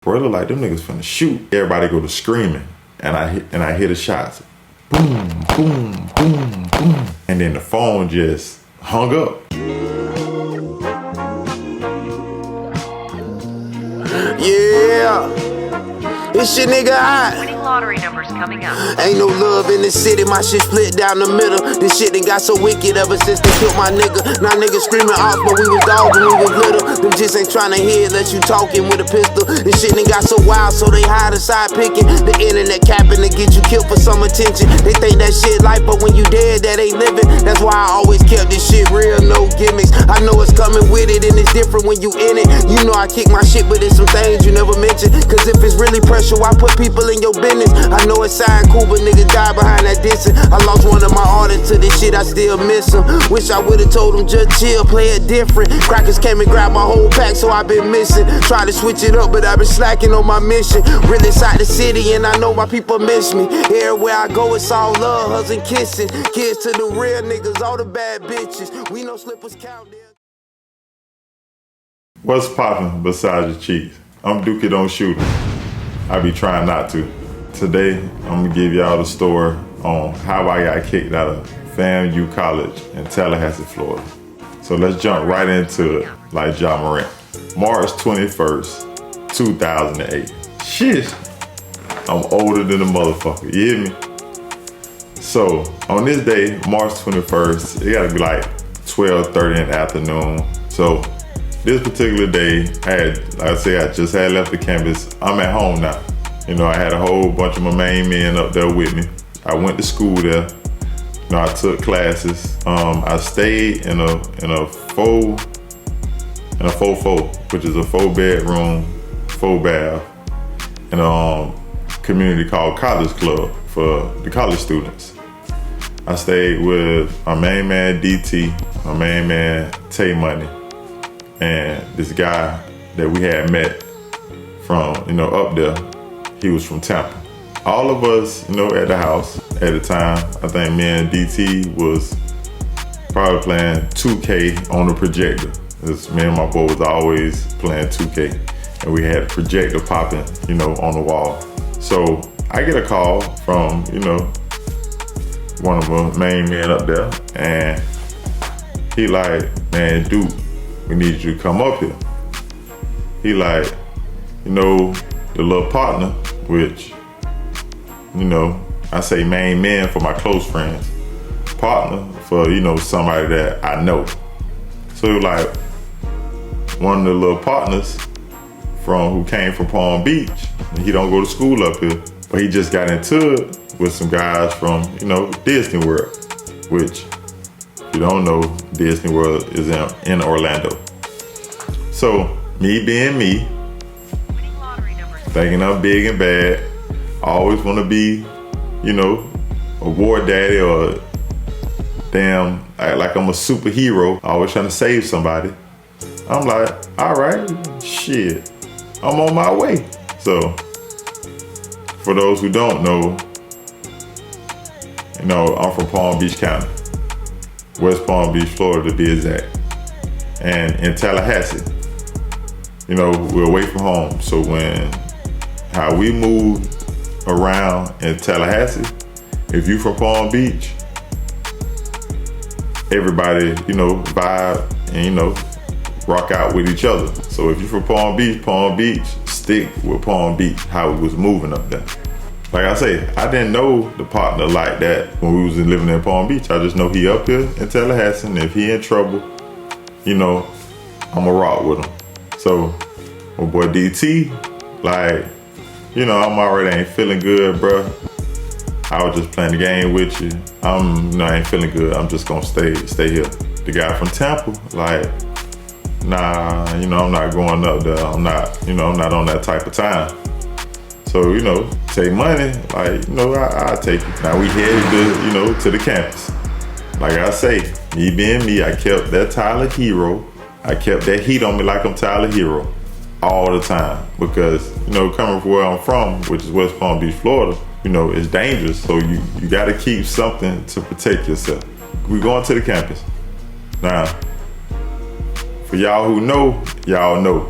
bro, it look like them niggas finna shoot. Everybody go to screaming, and I hear the shots. Boom, boom, boom, boom. And then the phone just hung up. Yeah, it's your nigga hot. Winning lottery numbers coming up. Ain't no love in the city, my shit split down the middle. This shit done got so wicked ever since they killed my nigga. Now niggas screaming off, but we was dogs when we was little. Them just ain't tryna hear unless you talking with a pistol. This shit done got so wild, so they hide and side picking. The internet capping to get you killed for some attention. They think that shit life, but when you dead, that ain't living. That's why I always kept this shit real, no gimmicks. I know it's coming with it, and it's different when you in it. You know I kick my shit, but there's some things you never mention. Cause if it's really pressure, why put people in your business? I know it sound cool, but niggas die behind that distance. I lost one of my artists to this shit, I still miss him. Wish I would've told him just chill, play it different. Crackers came and grabbed my whole pack, so I've been missing. Try to switch it up, but I've been slacking on my mission. Really inside the city, and I know my people miss me. Everywhere I go, it's all love, hugs and kissing. Kids to the real niggas, all the bad bitches. We know slippers count there. What's poppin' besides your cheeks? I'm Dookie Don't Shoot 'Em. I be trying not to. Today, I'm gonna give y'all the story on how I got kicked out of FAMU College in Tallahassee, Florida. So let's jump right into it like Ja Morant. March 21st, 2008. Shit, I'm older than a motherfucker, you hear me? So on this day, March 21st, it gotta be like 12:30 in the afternoon. So this particular day, I just had left the campus. I'm at home now. You know, I had a whole bunch of my main men up there with me. I went to school there. You know, I took classes. I stayed in a faux, which is a 4-bedroom, 4-bath, in a community called College Club for the college students. I stayed with my main man DT, my main man Tay Money, and this guy that we had met from, up there. He was from Tampa. All of us, at the house at the time, I think me and DT was probably playing 2K on the projector. Because me and my boy was always playing 2K. And we had a projector popping, on the wall. So I get a call from, one of my main men up there. And he like, man, dude, we need you to come up here. He like, the little partner, which, I say main man for my close friends. Partner for, somebody that I know. So like one of the little partners who came from Palm Beach, and he don't go to school up here, but he just got into it with some guys from, Disney World, which, if you don't know, Disney World is in Orlando. So me being me, thinking I'm big and bad, always want to be, a war daddy or damn, like I'm a superhero, always trying to save somebody. I'm like, all right, shit, I'm on my way. So for those who don't know, I'm from Palm Beach County, West Palm Beach, Florida to be exact. And in Tallahassee, we're away from home. So how we move around in Tallahassee, if you from Palm Beach, everybody, vibe and, rock out with each other. So if you from Palm Beach, stick with Palm Beach, how we was moving up there. Like I say, I didn't know the partner like that when we was living in Palm Beach. I just know he up here in Tallahassee, and if he in trouble, I'ma rock with him. So my boy DT, like, I'm already ain't feeling good, bruh. I was just playing the game with you. I ain't feeling good. I'm just gonna stay here. The guy from Tampa, like, nah, I'm not going up there. I'm not on that type of time. So, take money, like, I'll take it. Now we headed to the campus. Like I say, me being me, I kept that Tyler Hero. I kept that heat on me like I'm Tyler Hero all the time. Because, coming from where I'm from, which is West Palm Beach, Florida, it's dangerous. So you gotta keep something to protect yourself. We going to the campus. Now, for y'all who know, y'all know.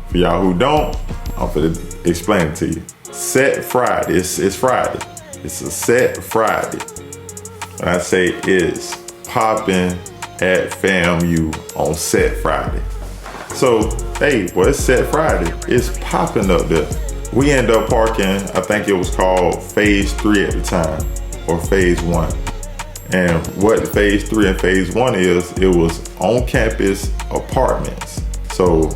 For y'all who don't, I'm finna explain it to you. Set Friday, it's Friday. It's a set Friday. When I say it's popping at FAMU on set Friday. So, hey, well, it's set Friday. It's popping up there. We end up parking, I think it was called Phase 3 at the time, or Phase 1. And what Phase 3 and Phase 1 is, it was on-campus apartments. So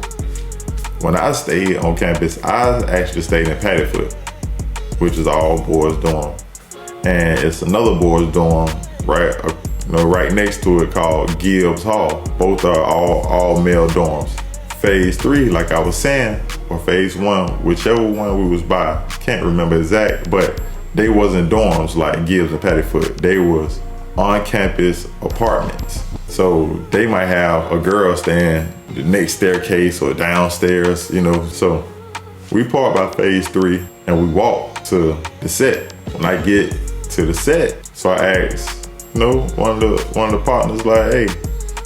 when I stayed on campus, I actually stayed in Paddyfoot, which is all boys dorm. And it's another boys dorm right next to it called Gibbs Hall. Both are all male dorms. Phase 3, like I was saying, or Phase 1, whichever one we was by, can't remember exact, but they wasn't dorms like Gibbs and Paddyfoot. They was on-campus apartments. So they might have a girl staying the next staircase or downstairs, So we parked by Phase 3 and we walked to the set. When I get to the set, so I asked, one of the partners like, hey,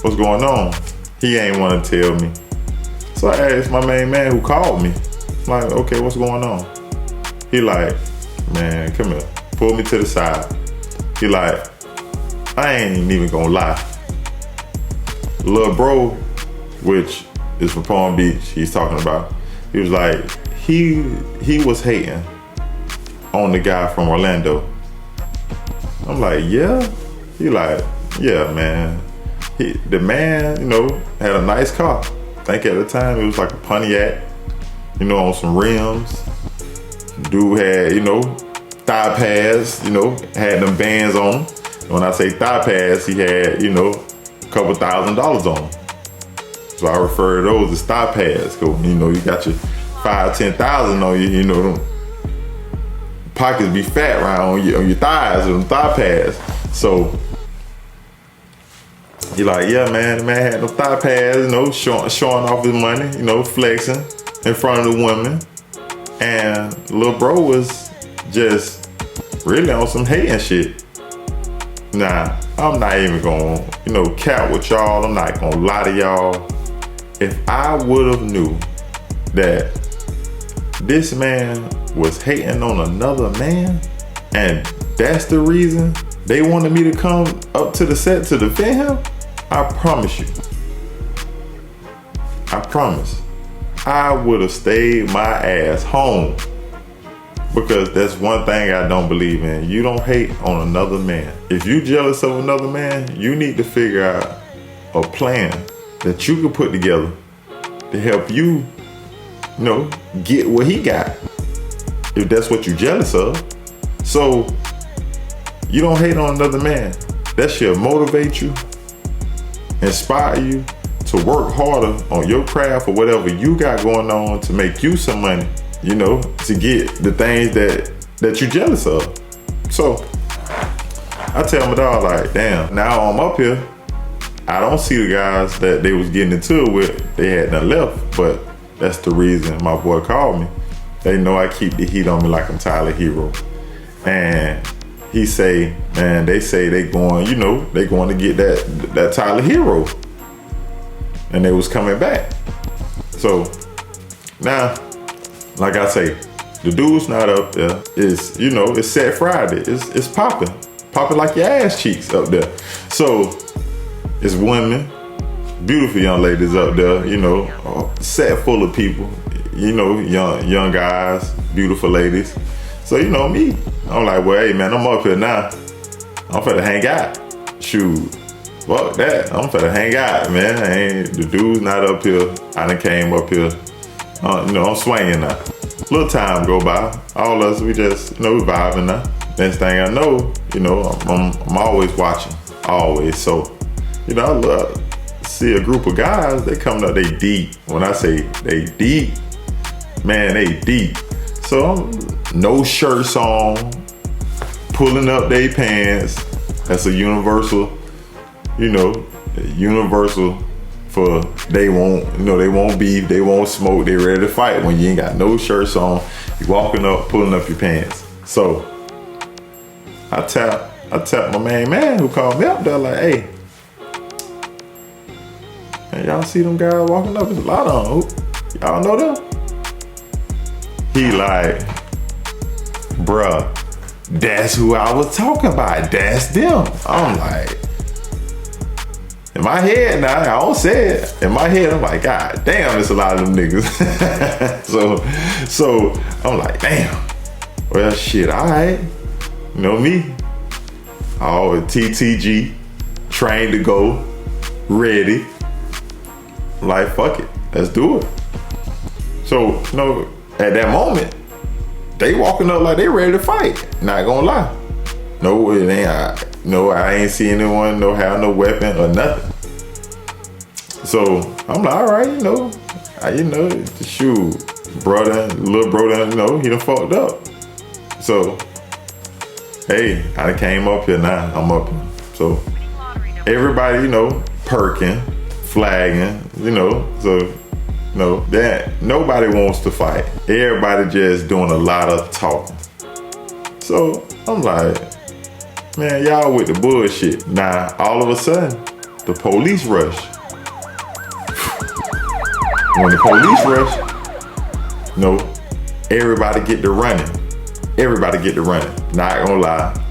what's going on? He ain't want to tell me. So I asked my main man who called me, I'm like, okay, what's going on? He like, man, come here. Pull me to the side. He like, I ain't even gonna lie. Lil' bro, which is from Palm Beach, he's talking about, he was like, he was hating on the guy from Orlando. I'm like, yeah? He like, yeah, man. The man, had a nice car. I think at the time it was like a Pontiac, on some rims. Dude had, thigh pads, had them bands on him. When I say thigh pads, he had, a couple $1,000s on him. So I refer to those as thigh pads. Cause, you got your 5,000-10,000 on you, them pockets be fat right on your thighs with them thigh pads. So he like, yeah, man, the man had them thigh pads, showing off his money, flexing in front of the women. And lil' bro was just really on some hating shit. Nah, I'm not even gonna, cap with y'all. I'm not gonna lie to y'all. If I would've knew that this man was hating on another man, and that's the reason they wanted me to come up to the set to defend him, I promise you, I would've stayed my ass home. Because that's one thing I don't believe in. You don't hate on another man. If you jealous of another man, you need to figure out a plan that you can put together to help you, get what he got. If that's what you're jealous of. So you don't hate on another man. That should motivate you, inspire you to work harder on your craft or whatever you got going on to make you some money. To get the things that you're jealous of. So I tell my dog, like, damn, now I'm up here. I don't see the guys that they was getting into it with. They had nothing left, but that's the reason my boy called me. They know I keep the heat on me like I'm Tyler Hero. And he say, man, they say they going to get that Tyler Hero. And they was coming back. So now, like I say, the dude's not up there. It's set Friday. It's popping like your ass cheeks up there. So it's women, beautiful young ladies up there. Set full of people. Young guys, beautiful ladies. So me, I'm like, well, hey man, I'm up here now. I'm finna hang out. Shoot, fuck that. I'm finna hang out, man. The dude's not up here. I done came up here. I'm swinging now. Little time go by. All of us, we just, vibing now. Next thing I know, I'm always watching. Always. So, I love to see a group of guys, they coming up, they deep. When I say they deep, man, they deep. So no shirts on, pulling up their pants. That's a universal, universal for they won't beef, they won't smoke, they ready to fight when you ain't got no shirts on, you walking up, pulling up your pants. So I tap my main man who called me up there like, hey, man, y'all see them guys walking up? There's a lot of them. Y'all know them? He like, bruh, that's who I was talking about. That's them. I'm like, in my head now, I don't say it. In my head, I'm like, God damn, it's a lot of them niggas. so I'm like, damn. Well, shit, all right. You know me. All TTG, trained to go, ready. Like, fuck it, let's do it. So, you know, at that moment, they walking up like they ready to fight. Not gonna lie. No, it ain't. No, I ain't see anyone, no have no weapon or nothing. So I'm like, all right, you know, shoot, brother, little brother, you know, he done fucked up. So, hey, I came up here now. I'm up here. So everybody, you know, perking, flagging, you know, so. No, that nobody wants to fight. Everybody just doing a lot of talking. So I'm like, man, y'all with the bullshit. Now, all of a sudden, the police rush. When the police rush, no, everybody get to running. Everybody get to running. Not gonna lie.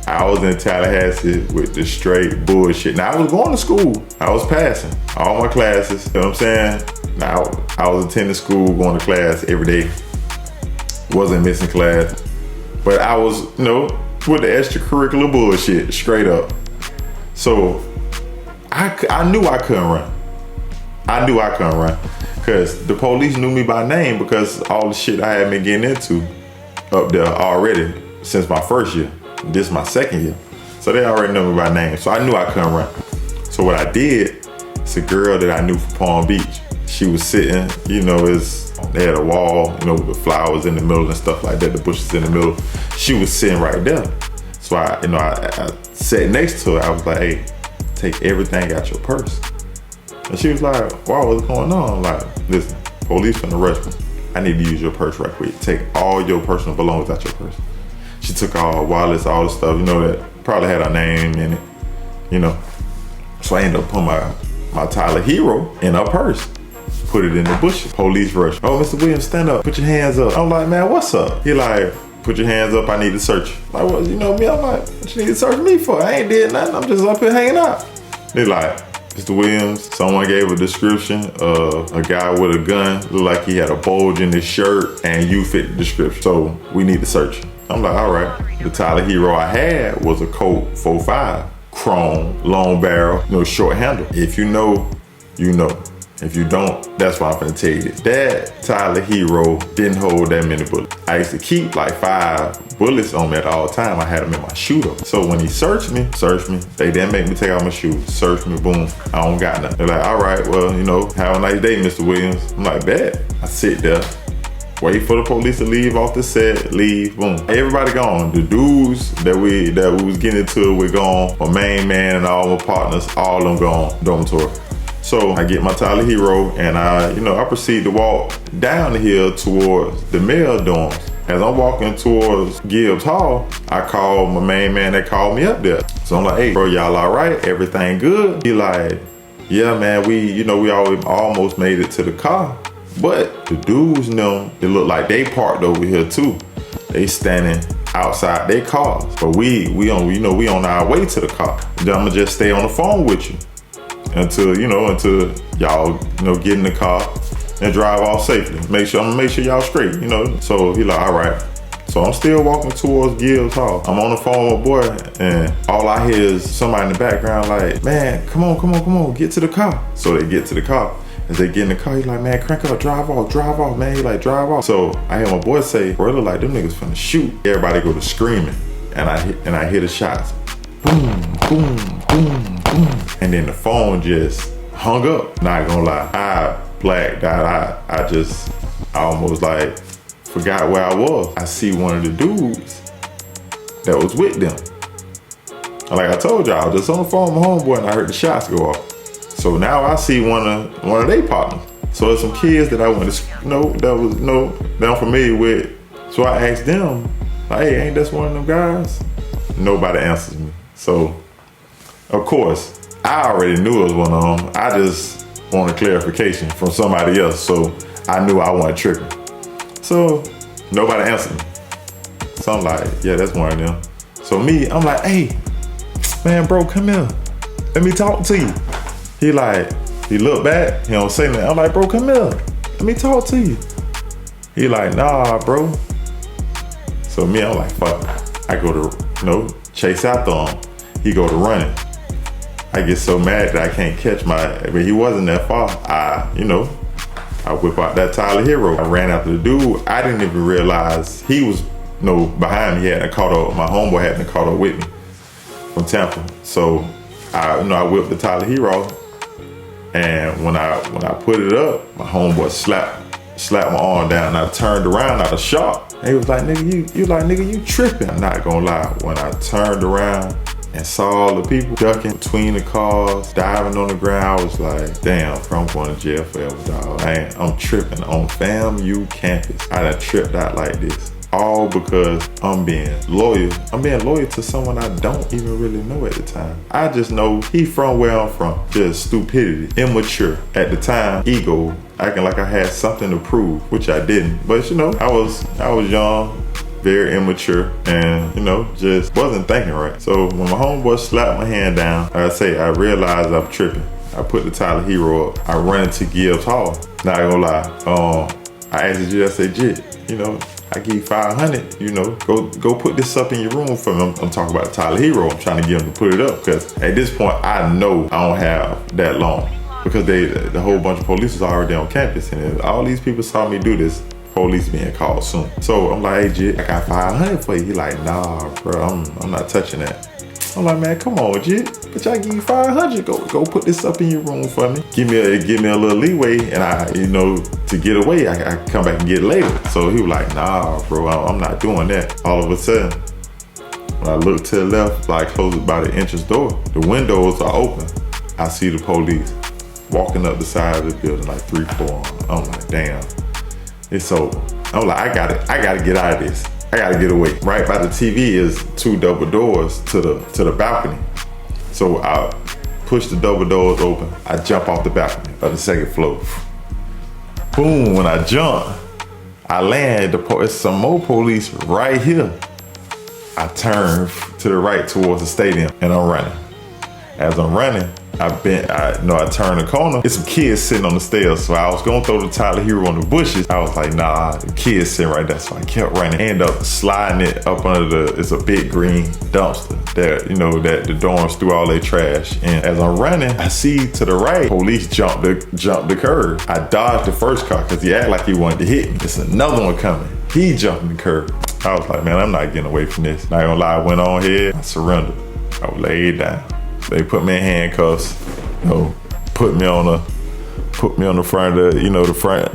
I was in Tallahassee with the straight bullshit. Now, I was going to school. I was passing all my classes. You know what I'm saying? Now, I was attending school, going to class every day. Wasn't missing class. But I was, you know, with the extracurricular bullshit, straight up. So, I knew I couldn't run. I knew I couldn't run. Because the police knew me by name because all the shit I had been getting into up there already since my first year. This is my second year. So they already know me by name. So I knew I couldn't run. So what I did, it's a girl that I knew from Palm Beach. She was sitting, you know, they had a wall, you know, with flowers in the middle and stuff like that, the bushes in the middle. She was sitting right there. So I sat next to her. I was like, hey, take everything out your purse. And she was like, wow, what's going on? I'm like, listen, police finna rush me. I need to use your purse right quick. Take all your personal belongings out your purse. She took all her wallets, all the stuff, you know, that probably had her name in it, you know. So I ended up putting my Tyler Hero in her purse. Put it in the bushes. Police rush. Oh, Mr. Williams, stand up. Put your hands up. I'm like, man, what's up? He like, put your hands up. I need to search you. Like, well, you know me? I'm like, what you need to search me for? I ain't did nothing. I'm just up here hanging out. They like, Mr. Williams, someone gave a description of a guy with a gun. Looked like he had a bulge in his shirt and you fit the description. So we need to search you. I'm like, all right. The Tyler Hero I had was a Colt 45, chrome, long barrel, you know, short handle. If you know, you know. If you don't, that's why I'm finna tell you this. That Tyler Hero didn't hold that many bullets. I used to keep like 5 bullets on me at all time. I had them in my shoe though. So when he searched me, they didn't make me take out my shoes. Search me, boom, I don't got nothing. They're like, all right, well, you know, have a nice day, Mr. Williams. I'm like, bet. I sit there, wait for the police to leave off the set, leave, boom. Everybody gone. The dudes that we was getting into, we gone. My main man and all my partners, all of them gone, dormitory. So I get my Tyler Hero and I proceed to walk down the hill towards the male dorms. As I'm walking towards Gibbs Hall, I call my main man that called me up there. So I'm like, hey, bro, y'all all right? Everything good? He like, yeah, man, we almost made it to the car. But the dudes know, it look like they parked over here too. They standing outside their cars. But we on our way to the car. I'ma just stay on the phone with you until y'all, get in the car and drive off safely. I'm gonna make sure y'all straight, So he like, all right. So I'm still walking towards Gibbs Hall. I'm on the phone with my boy, and all I hear is somebody in the background like, man, come on, get to the car. So they get to the car. As they get in the car, he's like, man, crank up, drive off, man. He like, drive off. So I hear my boy say, bro, it look like them niggas finna shoot. Everybody go to screaming, and I hear the shots. Boom, boom, boom, boom. And then the phone just hung up. Not gonna lie, I blacked out. I almost like forgot where I was. I see one of the dudes that was with them. Like I told y'all, I was just on the phone with my homeboy and I heard the shots go off. So now I see one of their partners. So there's some kids that I went to that I'm familiar with. So I asked them, like, hey, ain't this one of them guys? Nobody answers me. So, of course, I already knew it was one of them. I just wanted clarification from somebody else. So I knew I wasn't tripping. So nobody answered me. So I'm like, yeah, that's one of them. So me, I'm like, hey, man, bro, come here. Let me talk to you. He look back, he don't say nothing. I'm like, bro, come here. Let me talk to you. He like, nah, bro. So me, I'm like, fuck it. I go to, chase after him. He go to running. I get so mad that I can't catch but he wasn't that far. I whip out that Tyler Hero. I ran after the dude. I didn't even realize he was, behind me. He hadn't caught up. My homeboy hadn't caught up with me from Tampa. So I whipped the Tyler Hero. And when I put it up, my homeboy slapped my arm down. And I turned around out of shock. And he was like, nigga, you tripping. I'm not gonna lie. When I turned around and saw all the people ducking between the cars, diving on the ground, I was like, damn, I'm going to jail forever, dog. I'm tripping on FAMU campus. I done tripped out like this. All because I'm being loyal. I'm being loyal to someone I don't even really know at the time. I just know he from where I'm from. Just stupidity, immature. At the time, ego, acting like I had something to prove, which I didn't. But I was young, very immature, and just wasn't thinking right. So when my homeboy slapped my hand down, I realized I'm tripping. I put the Tyler Hero up. I run into Gibbs Hall. Not gonna lie. I asked the Jit, I said, Jit, I give you 500, go put this up in your room for me. I'm talking about the Tyler Hero. I'm trying to get him to put it up because at this point, I know I don't have that long because the whole bunch of police was already on campus and all these people saw me do this. Police being called soon. So I'm like, hey, Jit, I got 500 for you. He like, nah, bro, I'm not touching that. I'm like, man, come on, Jit. Bitch, I give you 500. Go put this up in your room for me. Give me a little leeway, and to get away, I come back and get it later. So he was like, nah, bro, I'm not doing that. All of a sudden, when I look to the left, like close by the entrance door, the windows are open. I see the police walking up the side of the building, like 3, 4. I'm like, damn, it's over. I'm like, I gotta get out of this. I gotta get away. Right by the TV is 2 double doors to the balcony. So I push the double doors open. I jump off the balcony of the 2nd floor. Boom, when I jump, I land, it's some more police right here. I turn to the right towards the stadium and I'm running. As I'm running, I turn the corner. It's some kids sitting on the stairs. So I was gonna throw the Tyler Hero on the bushes. I was like, nah, the kids sitting right there. So I kept running. End up sliding it up under it's a big green dumpster that the dorms threw all their trash. And as I'm running, I see to the right, police jump the curb. I dodged the first car because he acted like he wanted to hit me. It's another one coming. He jumped the curb. I was like, man, I'm not getting away from this. Not gonna lie, I went on ahead. I surrendered. I was laid down. They put me in handcuffs, put me on the front of the front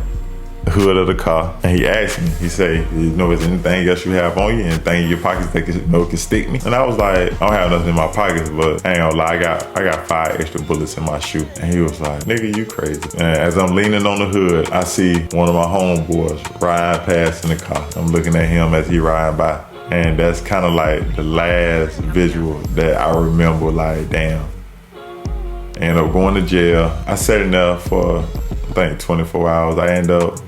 hood of the car. And he asked me, he said, is there anything else you have on you? Anything in your pockets that can stick me? And I was like, I don't have nothing in my pockets, but I ain't gonna lie, I got 5 extra bullets in my shoe. And he was like, nigga, you crazy. And as I'm leaning on the hood, I see one of my homeboys riding past in the car. I'm looking at him as he riding by. And that's kind of like the last visual that I remember, like, damn. I ended up going to jail. I sat in there for, I think, 24 hours. I ended up,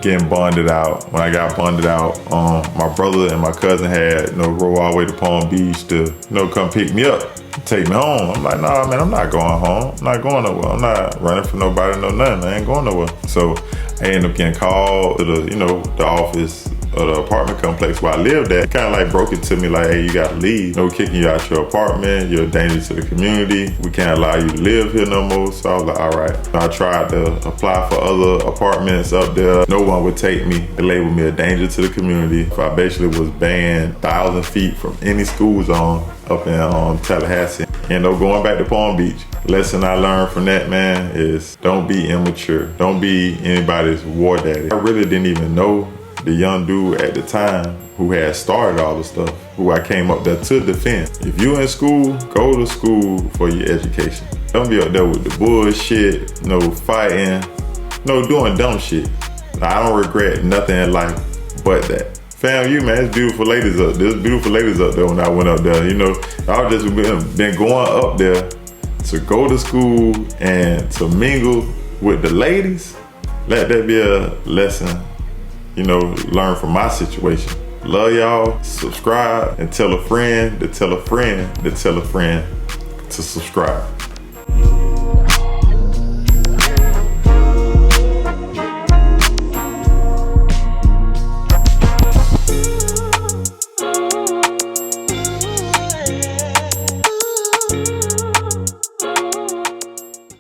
getting bonded out. When I got bonded out, my brother and my cousin had, rode all the way to Palm Beach to, come pick me up, take me home. I'm like, nah, man, I'm not going home. I'm not going nowhere. I'm not running from nobody, no nothing. I ain't going nowhere. So I ended up getting called to the office of the apartment complex where I lived at. Kind of like broke it to me like, hey, you gotta leave. No kicking you out your apartment. You're a danger to the community. We can't allow you to live here no more. So I was like, all right. I tried to apply for other apartments up there. No one would take me. They labeled me a danger to the community. I basically was banned 1,000 feet from any school zone up in Tallahassee. And going back to Palm Beach. Lesson I learned from that, man, is don't be immature. Don't be anybody's war daddy. I really didn't even know the young dude at the time who had started all the stuff, who I came up there to defend. If you in school, go to school for your education. Don't be up there with the bullshit, no fighting, no doing dumb shit. I don't regret nothing in life but that. FAMU, man, it's beautiful ladies up there. There's beautiful ladies up there when I went up there. I've just been going up there to go to school and to mingle with the ladies. Let that be a lesson you know, learn from my situation. Love y'all, subscribe, and tell a friend to tell a friend to tell a friend to subscribe.